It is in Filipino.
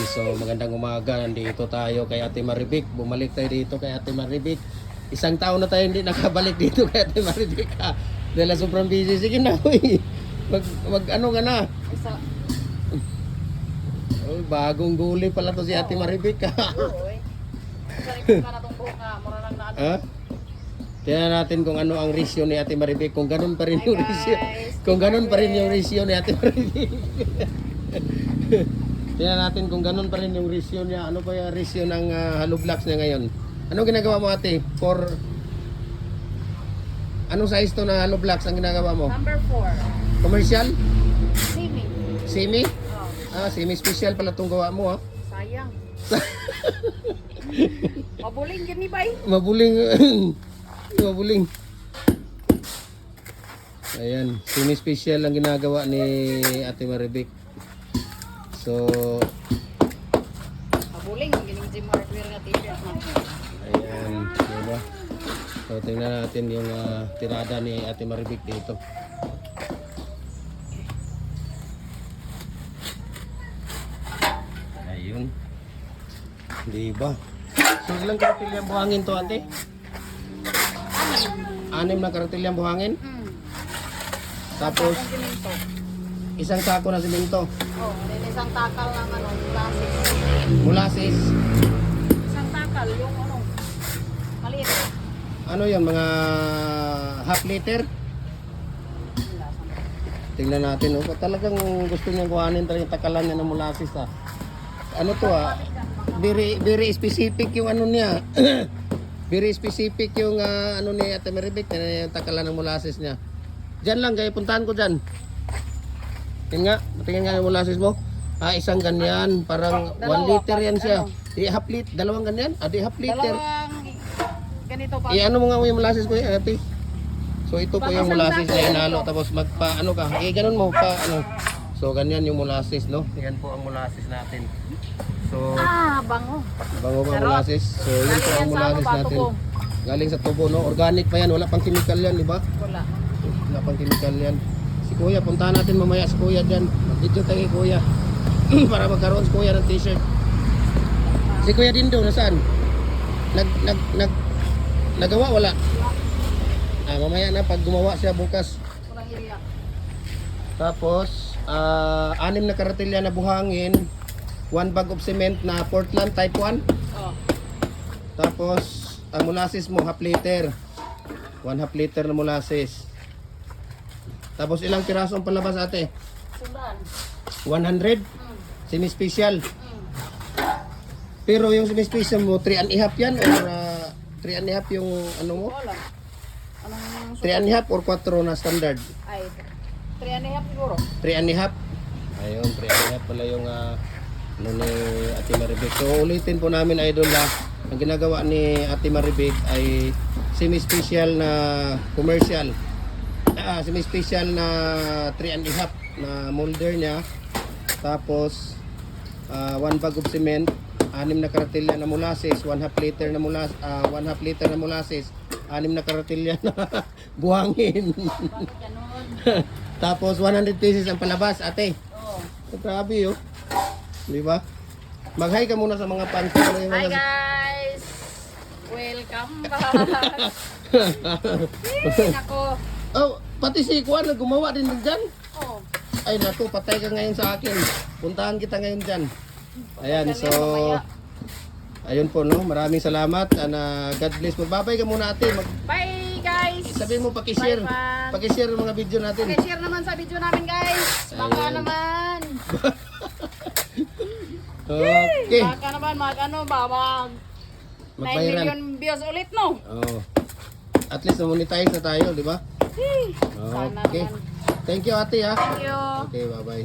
so magandang umaga. Nandito tayo kay Ate Maribik. Bumalik tayo dito kay Ate Maribik. Isang taon na tayo hindi nakabalik dito kay Ate Maribik. Dahil sobrang busy. Sige na, uy. Mag ano ka na. Isa. Oh, bagong guli pala to si Ate Maribik. Oo, eh. Sarili ka na itong buhok nga. Mura lang na ano. Ha? Tingnan natin kung ano ang ratio ni Ate Maribik. Kung ganun pa rin Hi, yung ratio. guys. Kung ganun pa rin yung ratio ni Ate Maribik. Tingnan natin kung ganun pa rin yung ratio niya. Ano pa yung ratio ng hollow blocks niya ngayon? Anong ginagawa mo, Ate? Anong size to na hollow blocks ang ginagawa mo? Number 4. Commercial? Simi. Semi? Oh, Semi-special pala itong gawa mo, ha? sayang. Mabuling yun ni Bay. Mabuling. Mabuling. Ayan, semi-special ang ginagawa ni Ate Maribik. So, Mabuling. Gining gym hardware nga t-shirt na. ayan, diba? So, tingnan natin yung tirada ni Ate Maribik dito. Ayun. Diba? So, ilang karatilyang buhangin to, Ate? 6 na karatilyang buhangin. Tapos, Siminto. isang sako na simento. Oh, then isang takal ng ano, plastic. Molasses. Isang takal, yung ano, maliit. Ano yun, mga half liter? Wala, saan. Tingnan natin, oh. Talagang gusto niyang kuhanin talagang takalan niya ng molasses, ah. Ano to, ah? Very specific yung ano niya. Very specific yung ano ni Ate Maribik, yung takalan ng molasses niya. Diyan lang, kaya puntahan ko dyan. Tingnan nga yung molasses mo. Isang ganyan, parang 1 liter yan siya. Di half liter, dalawang ganyan? Di half liter. Dalawang ganito pa. Ano mo nga yung molasses ko, Ate? So ito po yung molasses na inalo, tapos magpa ano ka, ganun mo pa ano. So ganyan yung molasses, no? Yan po ang molasses natin. So Bango. bango ba Sarap. molasses? So yun po ang molasses natin. Galing sa tubo, no? Organic pa yan, wala pang chemical yan, di ba? Wala. Wala pang chemical yan. Si Kuya, puntahan natin mamaya si Kuya dyan. Mag-video tayo kay Kuya. Para magkaroon si Kuya ng t-shirt. Si Kuya Dindo, nasaan? Nagawa, wala? Mamaya na, pag gumawa siya bukas. Walang iriyak. Tapos, 6 na karatilya na buhangin, 1 bag of cement na Portland type 1. Oh. Tapos, ang molasses mo, half liter. 1 half liter na molasses. Tapos, ilang piraso ang palabas, Ate? Sundan. 100? Semi-special. Pero yung semi-special mo, 3 and a half yan? Or 3 and a half yung ano mo? Wala. Anong 3 and a half or 4 na standard? Ay, 3 and a half siguro. 3 and a half. Ayun, 3 and a half pala yung ano ni Ate Maribik. So ulitin po namin, idol, ang ginagawa ni Ate Maribik ay semi-special na commercial. Semi-special na 3 and a half na molder niya. Tapos 1 bag of cement, 6 na karatilya na molasses, 1 half liter na molasses, 1 half liter na molasses, 6 na karatilya na buhangin. Bakit ganun? Tapos 100 pieces ang palabas, Ate. Oh. Grabe, oh. Di ba? Mag-hi ka muna sa mga fans ko. Hi guys! Welcome back! Nako! Oh, pati si Kuan gumawa din dyan. Oh. Ay naku, patay ka ngayon sa akin. Puntahan kita ngayon dyan. Ayan, so ayun po, no. Maraming salamat and God bless. Magbabay ka muna, Ate. Bye guys! Sabihin mo pakishare. Bye, fan. Pakishare ang mga video natin. Okay, share naman sa video namin guys! Baka Ayan. naman! Okay. Baka naman mag 9 Mag-viral. million views ulit, no? Oh. At least na-monetize na tayo, di ba? Sana Okay. naman. Thank you, Ate, ha. Thank you! Okay, bye-bye.